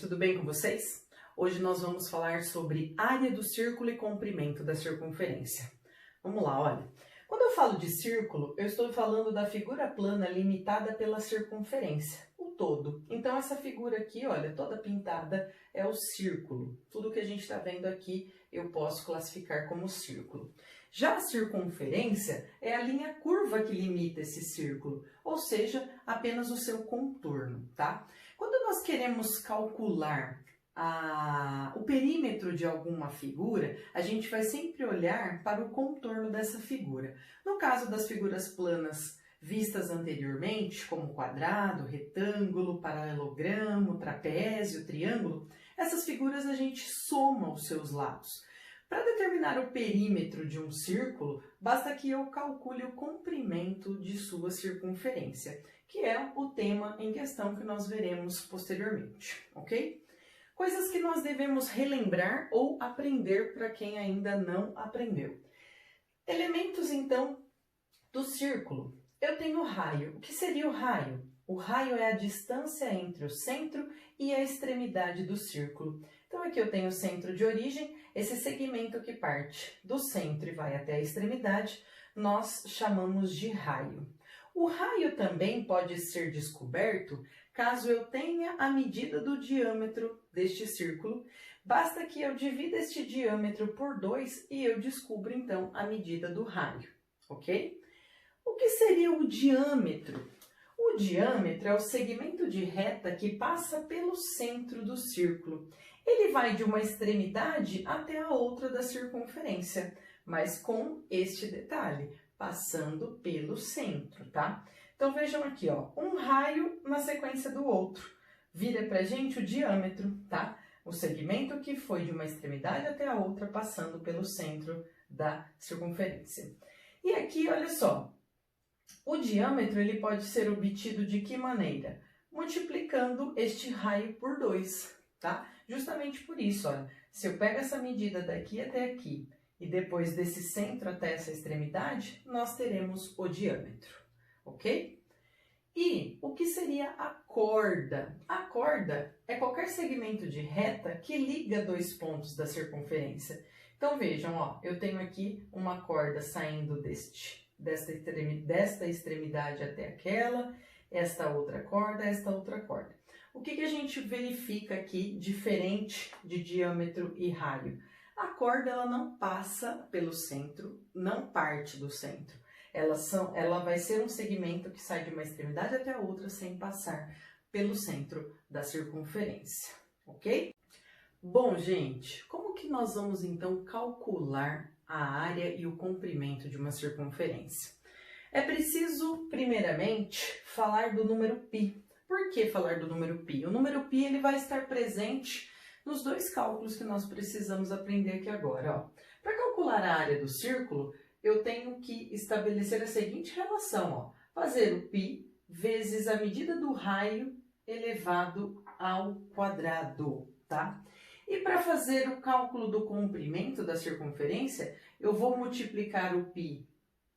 tudo bem com vocês? Hoje nós vamos falar sobre área do círculo e comprimento da circunferência. Vamos lá, olha. Quando eu falo de círculo, eu estou falando da figura plana limitada pela circunferência, o todo. Então essa figura aqui, olha, toda pintada é o círculo. Tudo que a gente está vendo aqui eu posso classificar como círculo. Já a circunferência é a linha curva que limita esse círculo, ou seja, apenas o seu contorno, tá? Quando nós queremos calcular o perímetro de alguma figura, a gente vai sempre olhar para o contorno dessa figura. No caso das figuras planas vistas anteriormente, como quadrado, retângulo, paralelogramo, trapézio, triângulo, essas figuras a gente soma os seus lados. Para determinar o perímetro de um círculo, basta que eu calcule o comprimento de sua circunferência, que é o tema em questão que nós veremos posteriormente, ok? Coisas que nós devemos relembrar ou aprender para quem ainda não aprendeu. Elementos, então, do círculo. Eu tenho o raio. O que seria o raio? O raio é a distância entre o centro e a extremidade do círculo. Então, aqui eu tenho o centro de origem, esse segmento que parte do centro e vai até a extremidade, nós chamamos de raio. O raio também pode ser descoberto caso eu tenha a medida do diâmetro deste círculo. Basta que eu divida este diâmetro por 2 e eu descubro, então, a medida do raio, ok? O que seria o diâmetro? O diâmetro é o segmento de reta que passa pelo centro do círculo. Ele vai de uma extremidade até a outra da circunferência, mas com este detalhe, passando pelo centro, tá? Então vejam aqui, ó, um raio na sequência do outro. Vira pra gente o diâmetro, tá? O segmento que foi de uma extremidade até a outra, passando pelo centro da circunferência. E aqui, olha só, o diâmetro ele pode ser obtido de que maneira? Multiplicando este raio por 2, tá? Justamente por isso, olha, se eu pego essa medida daqui até aqui e depois desse centro até essa extremidade, nós teremos o diâmetro, ok? E o que seria a corda? A corda é qualquer segmento de reta que liga dois pontos da circunferência. Então vejam, ó, eu tenho aqui uma corda saindo desta extremidade até aquela, esta outra corda, esta outra corda. O que a gente verifica aqui diferente de diâmetro e raio? A corda ela não passa pelo centro, não parte do centro. Ela vai ser um segmento que sai de uma extremidade até a outra sem passar pelo centro da circunferência, ok? Bom, gente, como que nós vamos então calcular a área e o comprimento de uma circunferência? É preciso, primeiramente, falar do número π. Por que falar do número π? O número π ele vai estar presente nos dois cálculos que nós precisamos aprender aqui agora. Para calcular a área do círculo, eu tenho que estabelecer a seguinte relação, ó, fazer o π vezes a medida do raio elevado ao quadrado, tá? E para fazer o cálculo do comprimento da circunferência, eu vou multiplicar o π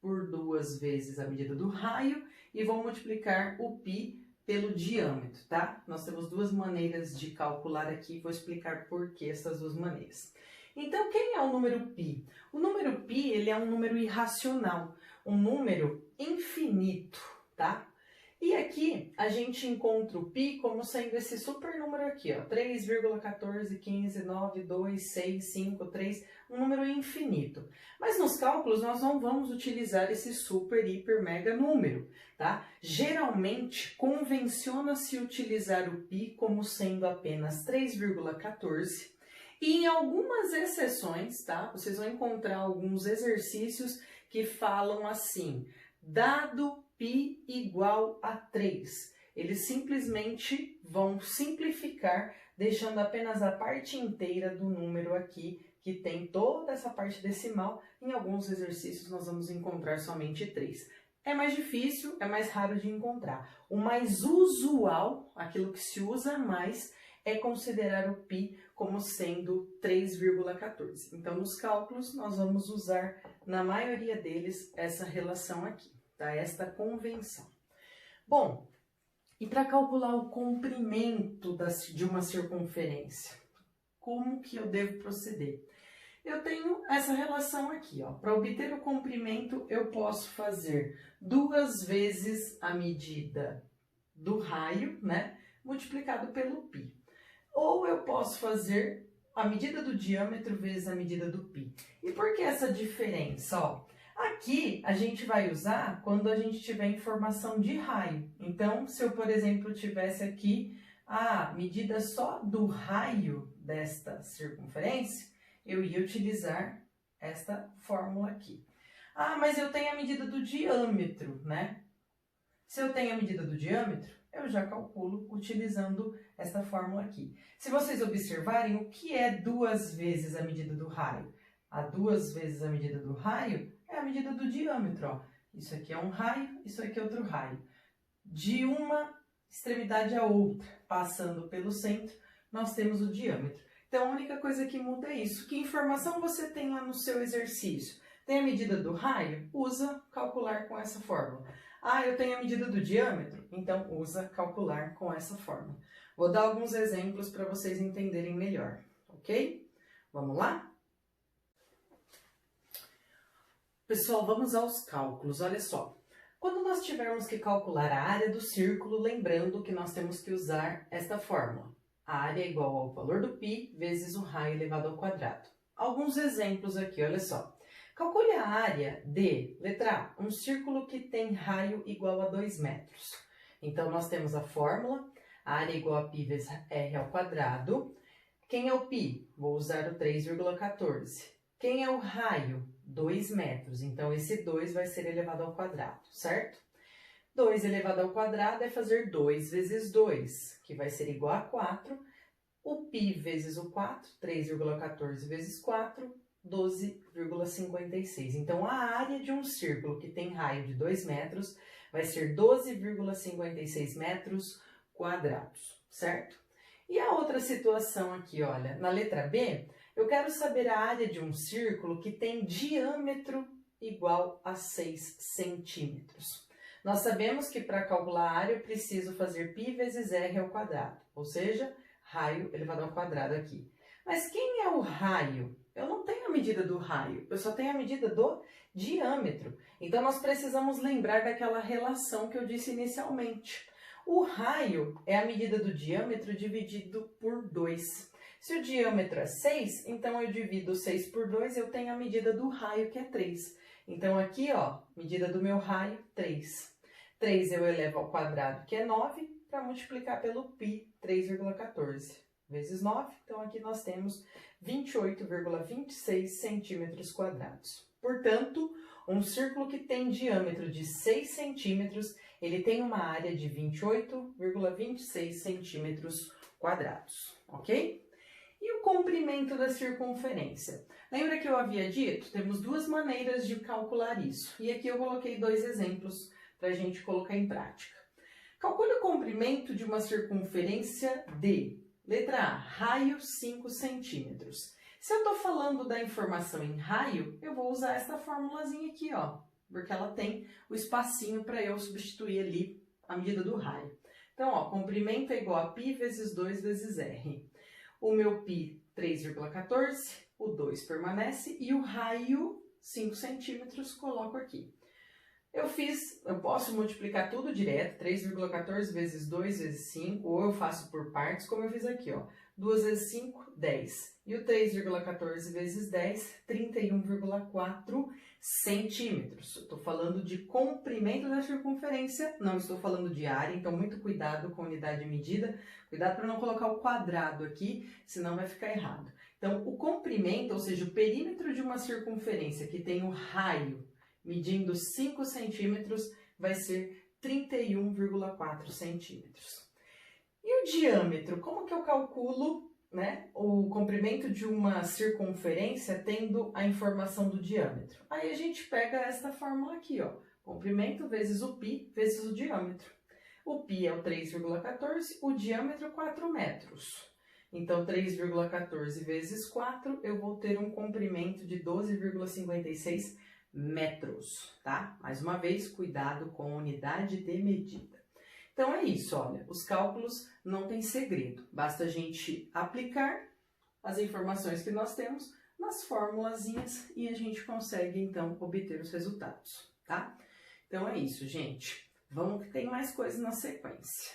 por 2 vezes a medida do raio e vou multiplicar o π pelo diâmetro, tá? Nós temos duas maneiras de calcular aqui, vou explicar por que essas duas maneiras. Então, quem é o número π? O número π, ele é um número irracional, um número infinito, tá? E aqui, a gente encontra o π como sendo esse super número aqui, ó, 3,14159265 um número infinito. Mas nos cálculos, nós não vamos utilizar esse super, hiper, mega número, tá? Geralmente, convenciona-se utilizar o π como sendo apenas 3,14 e em algumas exceções, tá? Vocês vão encontrar alguns exercícios que falam assim, dado π igual a 3. Eles simplesmente vão simplificar, deixando apenas a parte inteira do número aqui, que tem toda essa parte decimal. Em alguns exercícios nós vamos encontrar somente 3. É mais difícil, é mais raro de encontrar. O mais usual, aquilo que se usa mais, é considerar o π como sendo 3,14. Então, nos cálculos, nós vamos usar, na maioria deles, essa relação aqui, tá? Esta convenção. Bom, E para calcular o comprimento de uma circunferência, como que eu devo proceder? Eu tenho essa relação aqui, ó. Para obter o comprimento, eu posso fazer 2 vezes a medida do raio, né, multiplicado pelo π. Ou eu posso fazer a medida do diâmetro vezes a medida do π. E por que essa diferença, ó? Aqui a gente vai usar quando a gente tiver informação de raio. Então, se eu, por exemplo, tivesse aqui a medida só do raio desta circunferência, eu ia utilizar esta fórmula aqui. Ah, mas eu tenho a medida do diâmetro, né? Se eu tenho a medida do diâmetro, eu já calculo utilizando esta fórmula aqui. Se vocês observarem, o que é 2 vezes a medida do raio? A 2 vezes a medida do raio é a medida do diâmetro, ó. Isso aqui é um raio, isso aqui é outro raio. De uma extremidade à outra, passando pelo centro, nós temos o diâmetro. Então, a única coisa que muda é isso. Que informação você tem lá no seu exercício? Tem a medida do raio? Usa calcular com essa fórmula. Ah, eu tenho a medida do diâmetro? Então, usa calcular com essa fórmula. Vou dar alguns exemplos para vocês entenderem melhor, ok? Vamos lá? Pessoal, vamos aos cálculos. Olha só. Quando nós tivermos que calcular a área do círculo, lembrando que nós temos que usar esta fórmula. A área é igual ao valor do π vezes o raio elevado ao quadrado. Alguns exemplos aqui, olha só. Calcule a área de, letra A, um círculo que tem raio igual a 2 metros. Então, nós temos a fórmula, a área é igual a π vezes r ao quadrado. Quem é o π? Vou usar o 3,14. Quem é o raio? 2 metros. Então, esse 2 vai ser elevado ao quadrado, certo? 2 elevado ao quadrado é fazer 2 vezes 2, que vai ser igual a 4. O π vezes o 4, 3,14 vezes 4, 12,56. Então, a área de um círculo que tem raio de 2 metros vai ser 12,56 metros quadrados, certo? E a outra situação aqui, olha, na letra B, eu quero saber a área de um círculo que tem diâmetro igual a 6 centímetros. Nós sabemos que para calcular a área eu preciso fazer π vezes r ao quadrado, ou seja, raio elevado ao quadrado aqui. Mas quem é o raio? Eu não tenho a medida do raio, eu só tenho a medida do diâmetro. Então, nós precisamos lembrar daquela relação que eu disse inicialmente. O raio é a medida do diâmetro dividido por 2. Se o diâmetro é 6, então eu divido 6 por 2 e eu tenho a medida do raio, que é 3. Então, aqui, ó, medida do meu raio, 3. 3 eu elevo ao quadrado, que é 9, para multiplicar pelo π, 3,14 vezes 9. Então, aqui nós temos 28,26 centímetros quadrados. Portanto, um círculo que tem diâmetro de 6 centímetros, ele tem uma área de 28,26 centímetros quadrados, ok? E o comprimento da circunferência? Lembra que eu havia dito? Temos 2 maneiras de calcular isso. E aqui eu coloquei 2 exemplos para a gente colocar em prática. Calcule o comprimento de uma circunferência de, letra A, raio 5 centímetros. Se eu estou falando da informação em raio, eu vou usar essa formulazinha aqui, ó, porque ela tem o espacinho para eu substituir ali a medida do raio. Então, ó, comprimento é igual a π vezes 2 vezes r. O meu π, 3,14, o 2 permanece e o raio, 5 centímetros, coloco aqui. Eu posso multiplicar tudo direto, 3,14 vezes 2 vezes 5, ou eu faço por partes, como eu fiz aqui, ó. 2 vezes 5, 10. E o 3,14 vezes 10, 31,4 centímetros. Eu estou falando de comprimento da circunferência, não estou falando de área, então muito cuidado com a unidade de medida. Cuidado para não colocar o quadrado aqui, senão vai ficar errado. Então, o comprimento, ou seja, o perímetro de uma circunferência que tem o raio medindo 5 centímetros, vai ser 31,4 centímetros. E o diâmetro? Como que eu calculo, né, o comprimento de uma circunferência tendo a informação do diâmetro? Aí a gente pega esta fórmula aqui, ó. Comprimento vezes o π vezes o diâmetro. O π é o 3,14, o diâmetro 4 metros. Então, 3,14 vezes 4, eu vou ter um comprimento de 12,56 metros, tá? Mais uma vez, cuidado com a unidade de medida. Então é isso, olha, os cálculos não tem segredo, basta a gente aplicar as informações que nós temos nas formulazinhas e a gente consegue então obter os resultados, tá? Então é isso, gente. Vamos que tem mais coisas na sequência.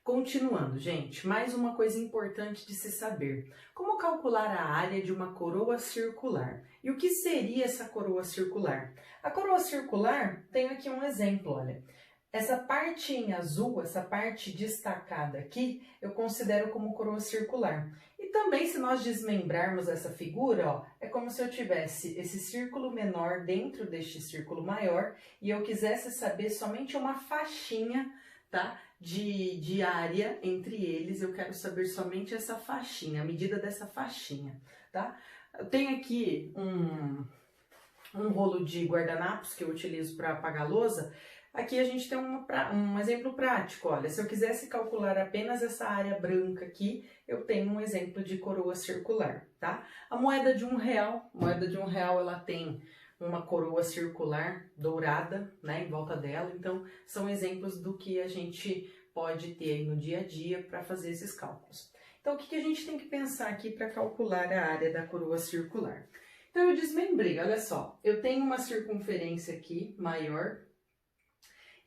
Continuando, gente, mais uma coisa importante de se saber. Como calcular a área de uma coroa circular? E o que seria essa coroa circular? A coroa circular, tenho aqui um exemplo, olha. Essa parte em azul, essa parte destacada aqui, eu considero como coroa circular. E também, se nós desmembrarmos essa figura, ó, é como se eu tivesse esse círculo menor dentro deste círculo maior e eu quisesse saber somente uma faixinha, tá? De área entre eles, eu quero saber somente essa faixinha, a medida dessa faixinha, tá? Eu tenho aqui um rolo de guardanapos que eu utilizo para apagar louça. Aqui a gente tem um exemplo prático, olha, se eu quisesse calcular apenas essa área branca aqui, eu tenho um exemplo de coroa circular, tá? A moeda de R$1, ela tem uma coroa circular dourada, né, em volta dela, então são exemplos do que a gente pode ter aí no dia a dia para fazer esses cálculos. Então o que a gente tem que pensar aqui para calcular a área da coroa circular? Então eu desmembrei, olha só, eu tenho uma circunferência aqui maior,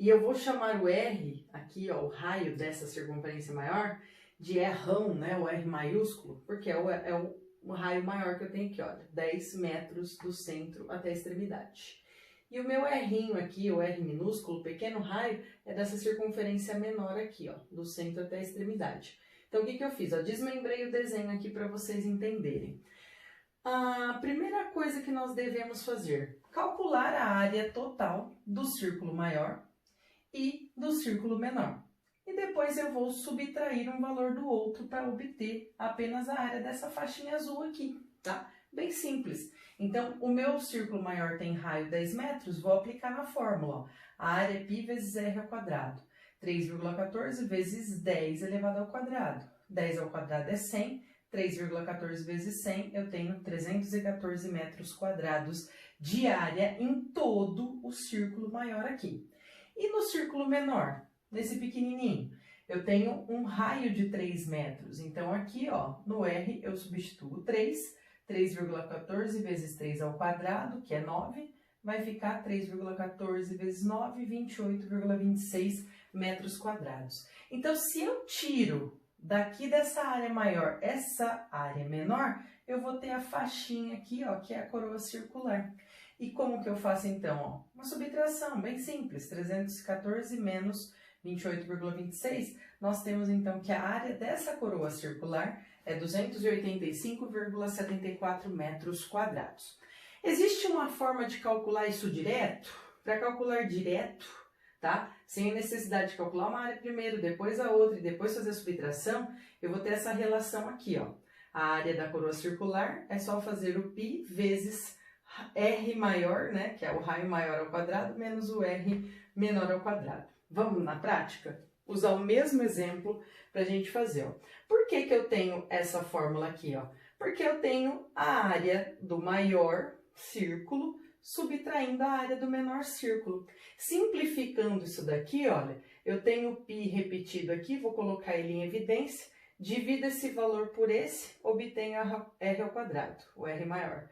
e eu vou chamar o R, aqui ó, o raio dessa circunferência maior, de Rão, né, o R maiúsculo, porque é o raio maior que eu tenho aqui, olha, 10 metros do centro até a extremidade. E o meu R'inho aqui, o R minúsculo, o pequeno raio, é dessa circunferência menor aqui, ó, do centro até a extremidade. Então, o que eu fiz? Ó, desmembrei o desenho aqui para vocês entenderem. A primeira coisa que nós devemos fazer, calcular a área total do círculo maior e do círculo menor. E depois eu vou subtrair um valor do outro para obter apenas a área dessa faixinha azul aqui, tá? Bem simples. Então, o meu círculo maior tem raio 10 metros, vou aplicar na fórmula, ó. A área é π vezes r ao quadrado. 3,14 vezes 10 elevado ao quadrado. 10 ao quadrado é 100, 3,14 vezes 100, eu tenho 314 metros quadrados de área em todo o círculo maior aqui. E no círculo menor, nesse pequenininho, eu tenho um raio de 3 metros. Então, aqui, ó, no R, eu substituo 3,14 vezes 3 ao quadrado, que é 9, vai ficar 3,14 vezes 9, 28,26 metros quadrados. Então, se eu tiro daqui dessa área maior essa área menor, eu vou ter a faixinha aqui, ó, que é a coroa circular. E como que eu faço então? Ó? Uma subtração bem simples, 314 menos 28,26, nós temos então que a área dessa coroa circular é 285,74 metros quadrados. Existe uma forma de calcular isso direto? Para calcular direto, tá? Sem a necessidade de calcular uma área primeiro, depois a outra e depois fazer a subtração, eu vou ter essa relação aqui, ó. A área da coroa circular é só fazer o π vezes R maior, né, que é o raio maior ao quadrado, menos o R menor ao quadrado. Vamos na prática? Usar o mesmo exemplo para a gente fazer, ó. Por que eu tenho essa fórmula aqui, ó? Porque eu tenho a área do maior círculo subtraindo a área do menor círculo. Simplificando isso daqui, olha, eu tenho π repetido aqui, vou colocar ele em evidência, divido esse valor por esse, obtenho R ao quadrado, o R maior.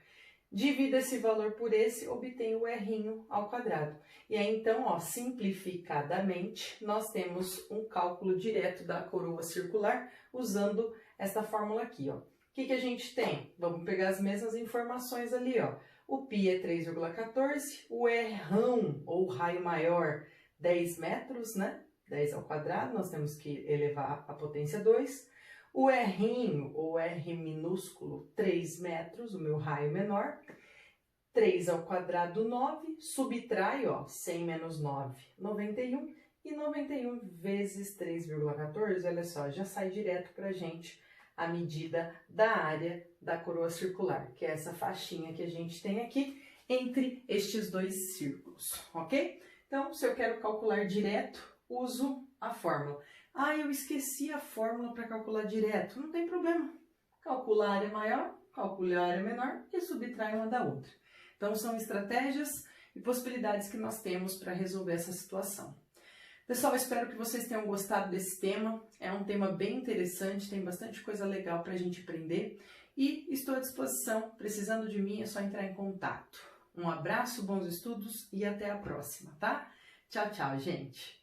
Divido esse valor por esse, obtenho o R'inho ao quadrado. E aí, então, ó, simplificadamente, nós temos um cálculo direto da coroa circular usando essa fórmula aqui, ó. O que a gente tem? Vamos pegar as mesmas informações ali, ó. O π é 3,14, o R'ão, ou raio maior, 10 metros, né? 10 ao quadrado, nós temos que elevar a potência 2. O R'inho, ou R minúsculo, 3 metros, o meu raio menor. 3 ao quadrado, 9. Subtrai, ó, 100 menos 9, 91. E 91 vezes 3,14, olha só, já sai direto pra gente a medida da área da coroa circular, que é essa faixinha que a gente tem aqui entre estes dois círculos, ok? Então, se eu quero calcular direto, uso a fórmula. Ah, eu esqueci a fórmula para calcular direto. Não tem problema. Calcula a área maior, calcula a área menor e subtrai uma da outra. Então, são estratégias e possibilidades que nós temos para resolver essa situação. Pessoal, eu espero que vocês tenham gostado desse tema. É um tema bem interessante, tem bastante coisa legal para a gente aprender. E estou à disposição. Precisando de mim, é só entrar em contato. Um abraço, bons estudos e até a próxima, tá? Tchau, tchau, gente!